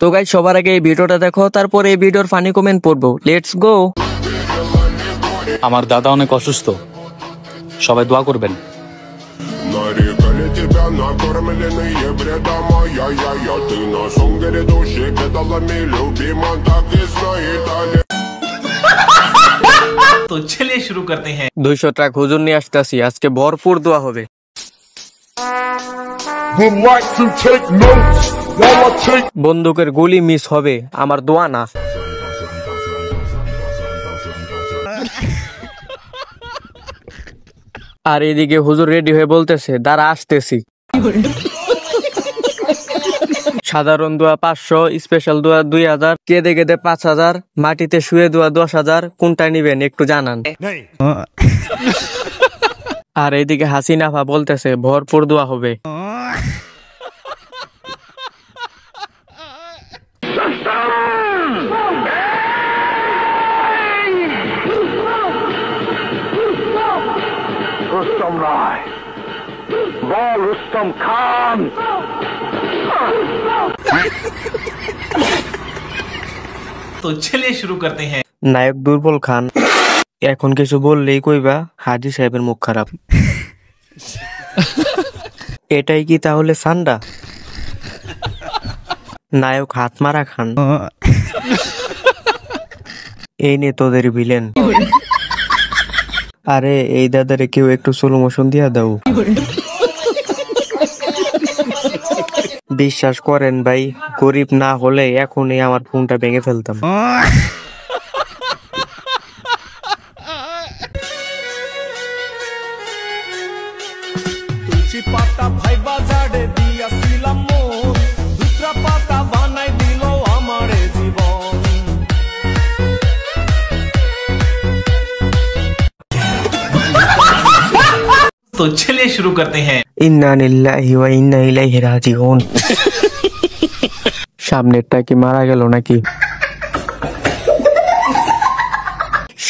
তো গাইস সবার আগে এই ভিডিওটা দেখো, তারপরে এই ভিডিওর ফানি কমেন্ট পড়বো। Let's go. আমার দাদা অনেক অসুস্থ, সবাই দোয়া করবেন। তো চলিए শুরু করতে हैं। 200 ট্রাক হুজুর নিয়ে আসতেছি, আজকে ভরপুর দোয়া হবে। বন্দুকের গুলি মিস হবে, আমার দোয়া না। আর এদিকে হুজুর রেডি হয়ে বলতেছে দাঁড়া আসতেছি। সাধারণ দোয়া 500, স্পেশাল দোয়া 2000, কেঁদে কেঁদে 5000, মাটিতে শুয়ে দোয়া 10,000, কোনটা নিবেন একটু জানান। আর এদিকে হাসিনাফা বলতেছে ভরপুর দোয়া হবে। रुस्तम राय, बोल रुस्तम खान। तो चलिए शुरू करते हैं। নায়ক দুর্বল খান, এখন কিছু বললেই কইবা হাজি সাহেবের মুখ খারাপ। এটাই কি তাহলে সান্ডা? নায়ক হাত মারা খান, এই নে তোদের ভিলেন। আরে এই দাদারে কেউ একটু স্লো মোশন দিয়া দাও। বিশ্বাস করেন ভাই, গরিব না হলে এখনই আমার ফোনটা ভেঙে ফেলতাম। তুলসী পাতা ভাইবা ঝাড়ে দিয়াছিলাম মন, দুটা পাতা বানাই দিল আমারে জীবন। तो चलिए शुरू करते हैं। ইন্না লিল্লাহি ওয়া ইন্না ইলাইহি রাজিউন। সামনেরটা কি মারা গেল নাকি?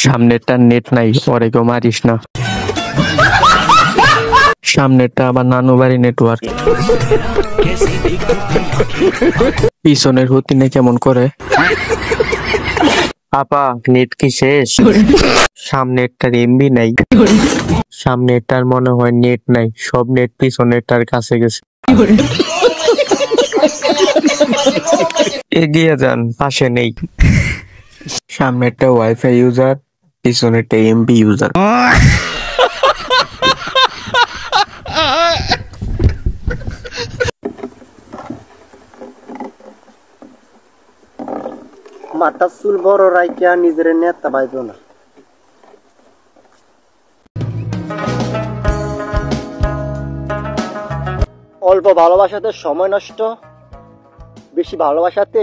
সামনেরটা নেট নাই, পরে কেউ মারিস না। সামনেরটা আবার নানু বাড়ি নেটওয়ার্ক। পিছনের হুতিনে কেমন করে? আপা নেট কি শেষ? সামনেরটার এমবি নাই, সামনেরটার মনে হয় নেট নাই, সব নেট পিছনেরটার কাছে গেছে। এগিয়ে যান, পাশে নেই। সামনেরটা ওয়াইফাই ইউজার, পিছনেরটা এমবি ইউজার। মাথা চুল বড় রাইকা নিজের নেতা পাইতো না। অল্প ভালোবাসাতে সময় নষ্ট, বেশি ভালোবাসাতে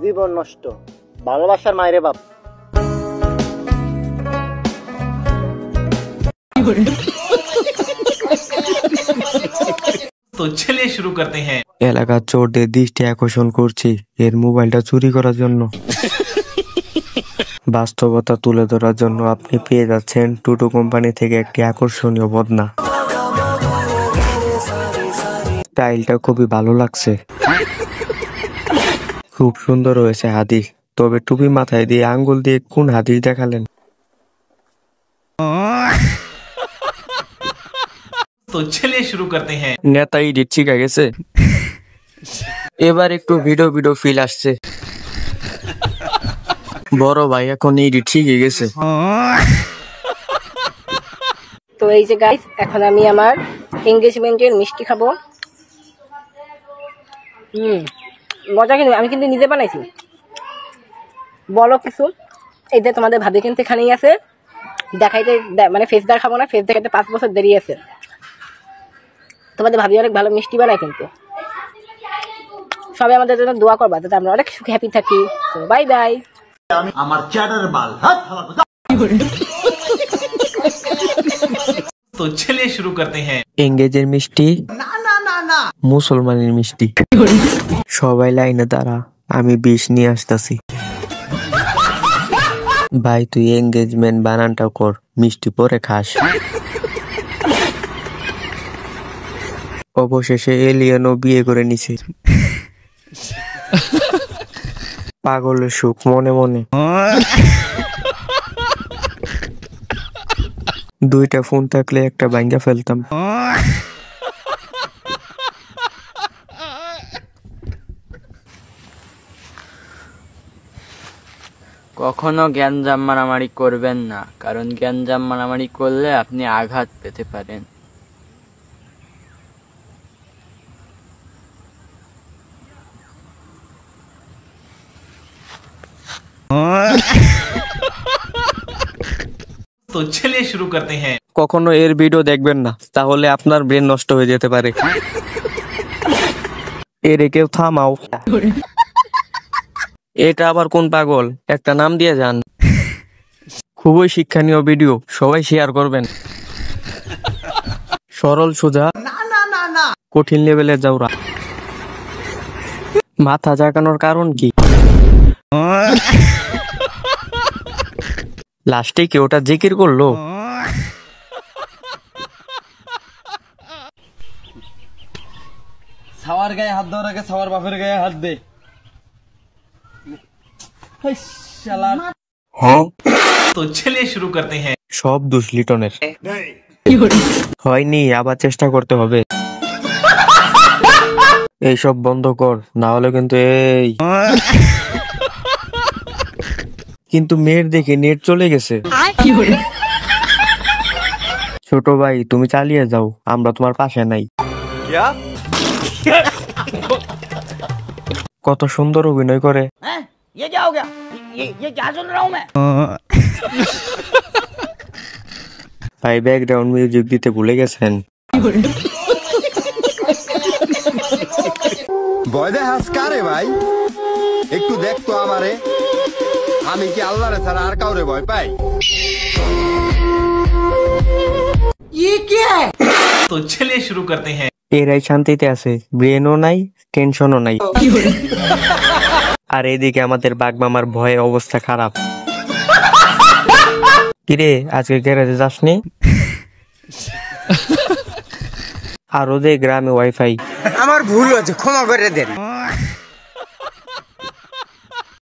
জীবন নষ্ট। ভালোবাসার মায়েরে বাপ। तो चलिए शुरू करते हैं। এলাকার চোরদের দৃষ্টি আকর্ষণ করছি এর মোবাইলটা চুরি করার জন্য। বাস্তবতা তুলে ধরার জন্য আপনি পেয়ে যাচ্ছেন টুটু কোম্পানি থেকে একটি আকর্ষণীয় বদনা। স্টাইলটা খুবই ভালো লাগছে, খুব সুন্দর হয়েছে হাদিস। তবে টুপি মাথায় দিয়ে আঙ্গুল দিয়ে কোন হাদিস দেখালেন? तो चलिए शुरू करते हैं। নেতা ইডিট শিখা গেছে, এবার একটু ভিডিও ভিডিও ফিল আসছে। বড় ভাই এখন ইডিট শিখে গেছে। তো এই যে গাইস, এখন আমি আমার এঙ্গেজমেন্টের মিষ্টি খাবো। মজা, কিন্তু আমি কিন্তু নিজে বানাইছি। বলো কিছু। এই যে তোমাদের ভাবি কিন্তু এখানেই আছে, দেখাইতে মানে ফেস দেখাবো না, ফেস দেখাইতে 5 বছর দেরি আছে। তোমাদের ভাবি অনেক ভালো মিষ্টি বানায়, কিন্তু সবাই আমাদের জন্য দোয়া করবা যাতে আমরা অনেক সুখে হ্যাপি থাকি। তো বাই বাই। আমার চ্যাটার মাল। तो चलिए शुरू करते हैं। এঙ্গেজের মিষ্টি না না না না, মুসলমানের মিষ্টি। সবাই লাইনে দাঁড়া, আমি 20 নিয়ে আসতেছি। ভাই তুই এঙ্গেজমেন্ট বানানটা কর, মিষ্টি পরে খাস। অবশেষে এলিয়েনও বিয়ে করে নিছে। পাগলের সুখ মনে মনে। দুইটা ফোন থাকলে একটা ভাঙ্গা ফেলতাম। কখনো গ্যাঞ্জাম মারামারি করবেন না, কারণ গ্যাঞ্জাম মারামারি করলে আপনি আঘাত পেতে পারেন। तो चलिए शुरू करते हैं। কখনো এর ভিডিও দেখবেন না, তাহলে আপনার ব্রেন নষ্ট হয়ে যেতে পারে। এরে কেউ থামাও। এটা আবার কোন পাগল, একটা নাম দিয়ে যান। খুবই শিক্ষণীয় ভিডিও, সবাই শেয়ার করবেন। সরল সোজা, কঠিন লেভেলে যাওরা। মাথা জাগানোর কারণ কি? লাস্টে কি ওটা জিকির করলো? ছাওয়ার গায়ে হাত দেওয়ার আগে ছাওয়ার বাপের গায়ে হাত দে। तो चलिए शुरू करते हैं। সব দোষ লিটনের। হয়নি, আবার চেষ্টা করতে হবে। এইসব বন্ধ কর, না হলে কিন্তু কিন্তু মেয়ের দেখে নেট চলে গেছে। ছোট ভাই তুমি চালিয়ে যাও, আমরা তোমার পাশে নাই। কত সুন্দর অভিনয় করে। ভাই ব্যাকগ্রাউন্ড মিউজিক দিতে ভুলে গেছেন। ভয় দেখাস কারে ভাই? একটু দেখতো আমারে, আমি কি আল্লাহরে ছাড়া আর কাউরে ভয় পাই? तो चलिए शुरू करते हैं। এরাই শান্তিতে আছে, ব্রেনও নাই, টেনশনও নাই। আর এদিকে আমাদের বাঘ মামার ভয়ে অবস্থা খারাপ। কিরে আজকে গ্যারেজে যাসনি? আর ওদের গ্রামে ওয়াইফাই। আমার ভুল হয়েছে, ক্ষমা করে দেন।